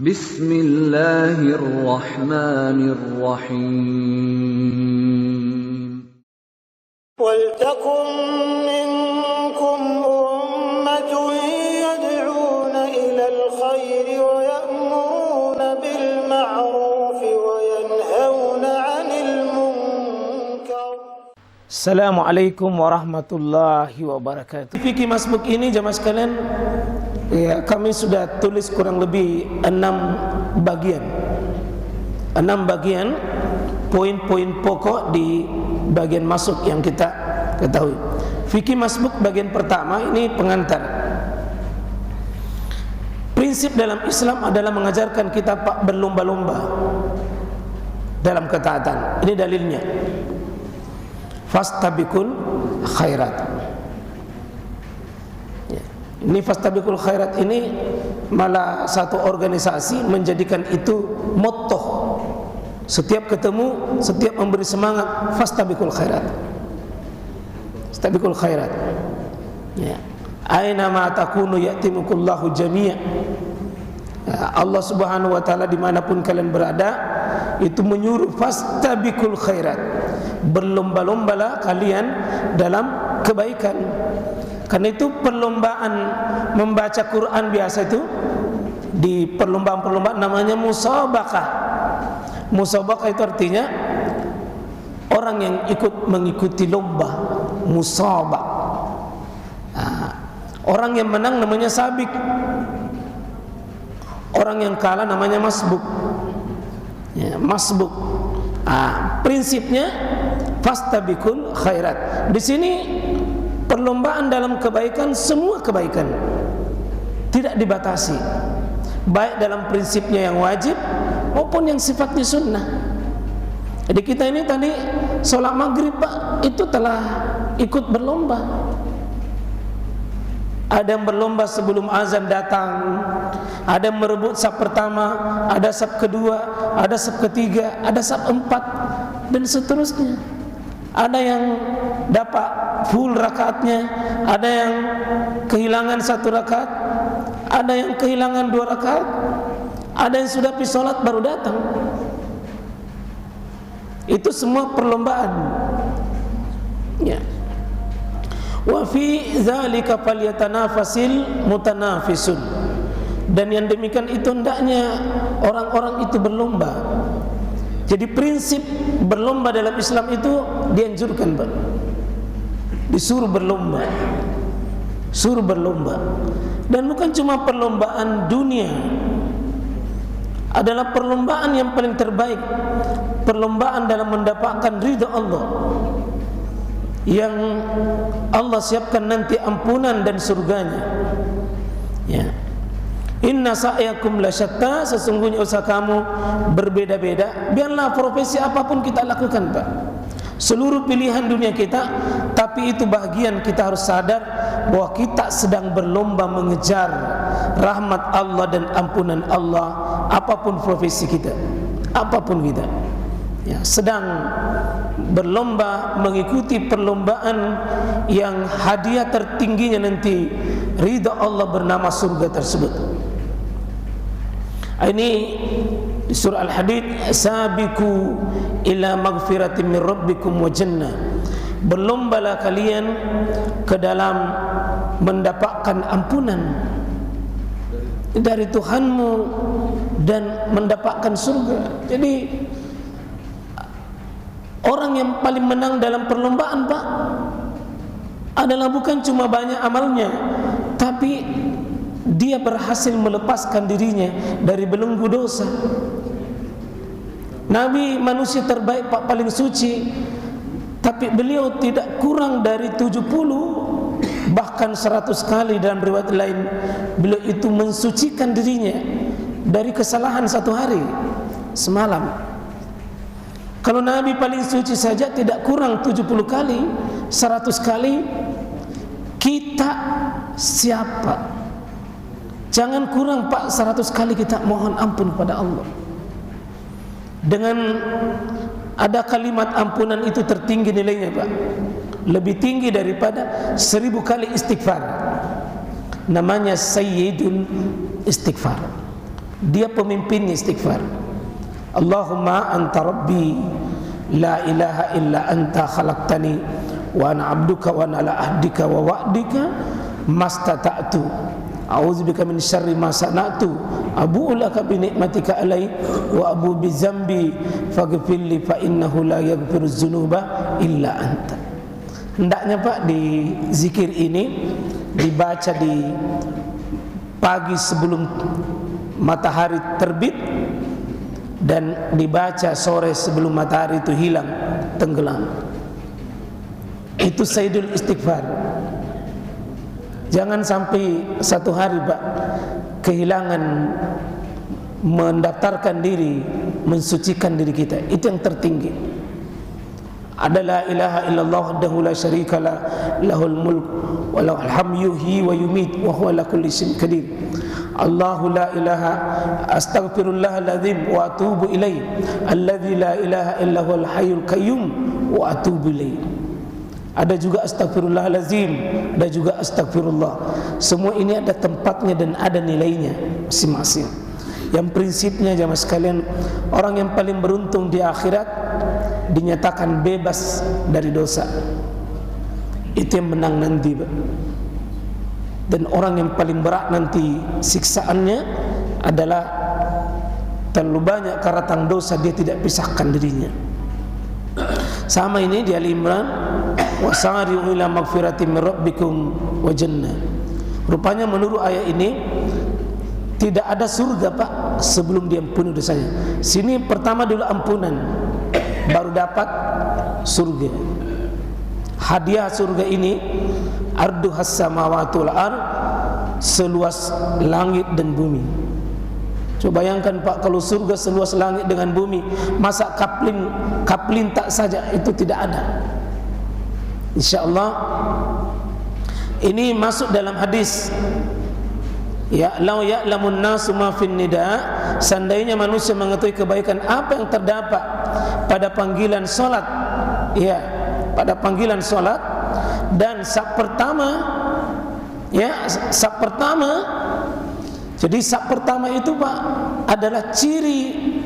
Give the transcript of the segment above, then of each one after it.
Bismillahirrahmanirrahim. وَلْتَكُنْ مِنْكُمْ أُمَّةٌ يَدْعُونَ إِلَى الْخَيْرِ وَيَأْمُرُونَ بِالْمَعْرُوفِ وَيَنْهَوْنَ عَنِ الْمُنْكَرِ. Assalamualaikum warahmatullahi wabarakatuh. Fikih Masbuk ini jamaah sekalian, ya, kami sudah tulis kurang lebih 6 bagian. 6 bagian poin-poin pokok di bagian masuk yang kita ketahui. Fikih Masbuk bagian pertama ini pengantar. Prinsip dalam Islam adalah mengajarkan kita berlomba-lomba dalam ketaatan. Ini dalilnya. Fastabiqul khairat. Ini fastabiqul khairat ini malah satu organisasi menjadikan itu motto. Setiap ketemu, setiap memberi semangat, fastabiqul khairat. Fastabiqul khairat. Ya. Aina ma takunu ya'timukullahu jami'a. Ya, Allah Subhanahu wa taala dimanapun kalian berada itu menyuruh fastabiqul khairat. Berlomba-lombalah kalian dalam kebaikan. Karena itu perlombaan membaca Quran biasa itu di perlombaan-perlombaan namanya musabaqah. Musabaqah itu artinya orang yang ikut mengikuti lomba, musabaq. Orang yang menang namanya sabik, orang yang kalah namanya masbuk. Ya, masbuk. Prinsipnya fastabiqul khairat. Di sini perlombaan dalam kebaikan, semua kebaikan tidak dibatasi, baik dalam prinsipnya yang wajib maupun yang sifatnya sunnah. Jadi kita ini tadi sholat maghrib Pak, itu telah ikut berlomba. Ada yang berlomba sebelum azan datang, ada yang merebut saf pertama, ada saf kedua, ada saf ketiga, ada saf 4 dan seterusnya. Ada yang dapat full rakaatnya, ada yang kehilangan 1 rakaat, ada yang kehilangan 2 rakaat, ada yang sudah pergi sholat baru datang. Itu semua perlombaan. Ya. Wa fi dzalika falyatanafasil mutanafisun. Dan yang demikian itu hendaknya orang-orang itu berlomba. Jadi prinsip berlomba dalam Islam itu dianjurkan, Pak. Disuruh berlomba. Suruh berlomba. Dan bukan cuma perlombaan dunia, adalah perlombaan yang paling terbaik, perlombaan dalam mendapatkan ridha Allah, yang Allah siapkan nanti ampunan dan surganya. Ya. Inna sa'yakum lasyatta, sesungguhnya usaha kamu berbeda-beda. Biarlah profesi apapun kita lakukan, Pak, seluruh pilihan dunia kita, tapi itu bagian kita harus sadar bahwa kita sedang berlomba mengejar rahmat Allah dan ampunan Allah. Apapun profesi kita, apapun kita, ya, sedang berlomba mengikuti perlombaan yang hadiah tertingginya nanti ridha Allah bernama surga tersebut. Ini di surah Al-Hadid, sabiqu ila magfiratin min rabbikum wa jannah. Berlombalah kalian ke dalam mendapatkan ampunan dari Tuhanmu dan mendapatkan surga. Jadi orang yang paling menang dalam perlombaan, Pak, adalah bukan cuma banyak amalnya, tapi dia berhasil melepaskan dirinya dari belenggu dosa. Nabi manusia terbaik, Pak, paling suci, tapi beliau tidak kurang dari 70 bahkan 100 kali dalam riwayat lain beliau itu mensucikan dirinya dari kesalahan 1 hari semalam. Kalau Nabi paling suci saja tidak kurang 70 kali, 100 kali, kita siapa? Jangan kurang, Pak, 100 kali kita mohon ampun kepada Allah. Dengan ada kalimat ampunan itu tertinggi nilainya, Pak, lebih tinggi daripada 1000 kali istighfar. Namanya sayyidul istighfar. dia pemimpinnya istighfar. Allahumma anta rabbi la ilaha illa anta khalaqtani wa ana abduka wa ana ala ahdika wa wa'dika mastata'tu a'udzubika min syarri ma sana'tu abu'u laka bi ni'matika alai wa abu bi dzambi faghfirli fa innahu la yaghfiru dzunuba illa anta. Hendaknya Pak di zikir ini dibaca di pagi sebelum matahari terbit dan dibaca sore sebelum matahari itu hilang, tenggelam. Itu sayyidul istighfar. Jangan sampai satu hari Pak kehilangan mendaftarkan diri, mensucikan diri kita. Itu yang tertinggi. Ada la ilaha illallah wahdahu la syarika lah, lahul mulk wa lahul hamdu yuhyi wa yumiit wa huwa ala kulli syai'in qadir. Allahu la ilaha astaghfirullahaladzim wa atubu ilaih alladzi la ilaha illa huwal hayyul qayyum wa atubu ilaih. Ada juga astagfirullahaladzim, ada juga astagfirullah. Semua ini ada tempatnya dan ada nilainya masing-masing. Yang prinsipnya jamaah sekalian, orang yang paling beruntung di akhirat dinyatakan bebas dari dosa. Itu yang menang nanti, Pak. Dan orang yang paling berat nanti siksaannya adalah terlalu banyak karatang dosa, dia tidak pisahkan dirinya. Sama ini di Ali Imran, wasari'u ila magfiratin min rabbikum wa jannah. Rupanya menurut ayat ini tidak ada surga Pak sebelum diampuni dosanya. Sini pertama dulu ampunan, baru dapat surga. Hadiah surga ini arduhas samawati wal ard, seluas langit dan bumi. Coba bayangkan Pak, kalau surga seluas langit dengan bumi, masa kaplin tak saja itu tidak ada. InsyaAllah ini masuk dalam hadis. Ya, lau ya'lamun nasu ma fin nida, seandainya manusia mengetahui kebaikan apa yang terdapat pada panggilan solat, ya, pada panggilan solat dan sak pertama, ya, sak pertama. Jadi sak pertama itu Pak adalah ciri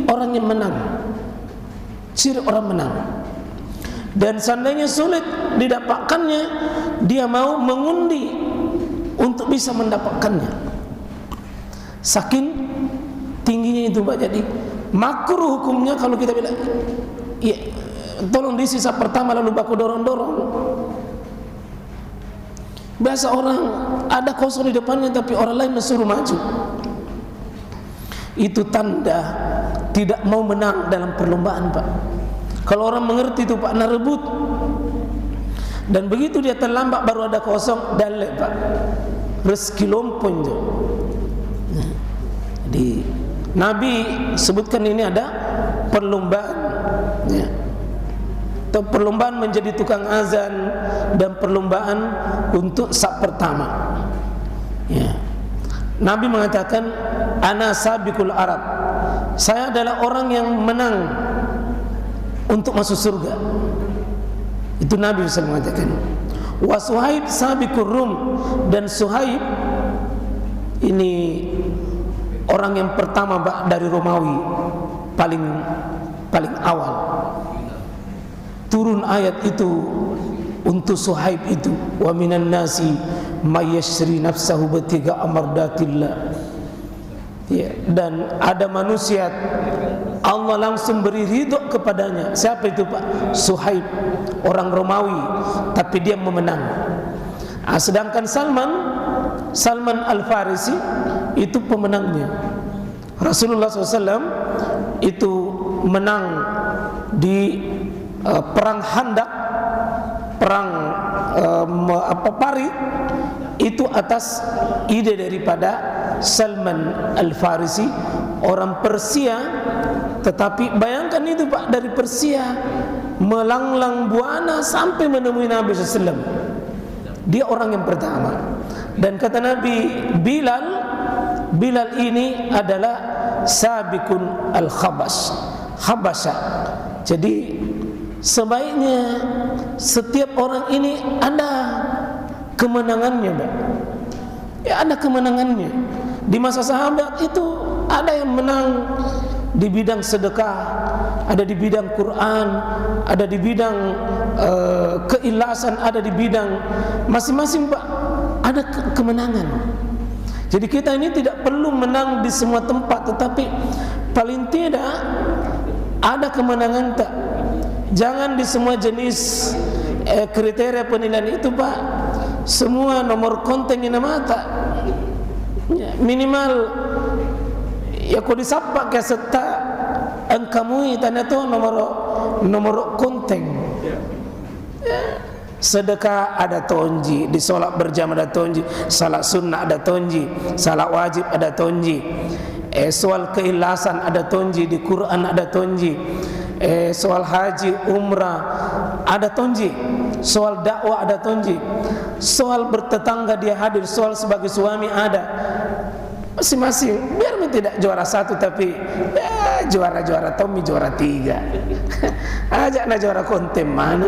orang yang menang, ciri orang menang. Dan seandainya sulit didapatkannya, dia mau mengundi untuk bisa mendapatkannya. Saking tingginya itu Pak. Jadi makruh hukumnya kalau kita bilang, ya, tolong di sisa pertama lalu baku dorong-dorong. Biasa orang ada kosong di depannya tapi orang lain disuruh maju. Itu tanda tidak mau menang dalam perlombaan Pak. Kalau orang mengerti itu Pak, narebut. Dan begitu dia terlambat baru ada kosong, dalek Pak, rezeki lompon je. Jadi Nabi sebutkan ini ada perlombaan, ya. Perlombaan menjadi tukang azan dan perlombaan untuk sak pertama, ya. Nabi mengatakan ana sabiqul arab, saya adalah orang yang menang untuk masuk surga. Itu Nabi bisa mengatakan. Wa Suhaib sabiqur rum, dan Suhaib ini orang yang pertama dari Romawi, paling awal. Turun ayat itu untuk Suhaib itu, wa minan nasi may yashri nafsahu batiga amardatillah. Ya, dan ada manusia Allah langsung beri ridho kepadanya. Siapa itu Pak? Suhaib, orang Romawi, tapi dia memenang. Sedangkan Salman Al-Farisi itu pemenangnya. Rasulullah SAW itu menang di perang Handak, perang Pari, itu atas ide daripada Salman Al-Farisi, orang Persia. Tetapi bayangkan itu Pak, dari Persia melanglang buana sampai menemui Nabi SAW. Dia orang yang pertama. Dan kata Nabi, Bilal ini adalah sabiqun al-Habasha. Jadi sebaiknya setiap orang ini ada kemenangannya, Pak. Ya, ada kemenangannya. Di masa sahabat itu ada yang menang di bidang sedekah, ada di bidang Quran, ada di bidang keikhlasan, ada di bidang masing-masing Pak, ada kemenangan. Jadi kita ini tidak perlu menang di semua tempat, tetapi paling tidak ada kemenangan tak. Jangan di semua jenis kriteria penilaian itu Pak, semua nomor konten yang mata. Minimal ya kau disapa ke serta engkamui tanda tu nomor konten. Sedekah ada tonji, di solat berjamaah ada tonji, salat sunnah ada tonji, salat wajib ada tonji, soal keikhlasan ada tonji, di Quran ada tonji, soal haji umrah ada tonji, soal dakwah ada tonji, soal bertetangga dia hadir, soal sebagai suami ada. Masing-masing biar tidak juara 1 tapi juara Tommy juara 3. Ajak na juara konten mana.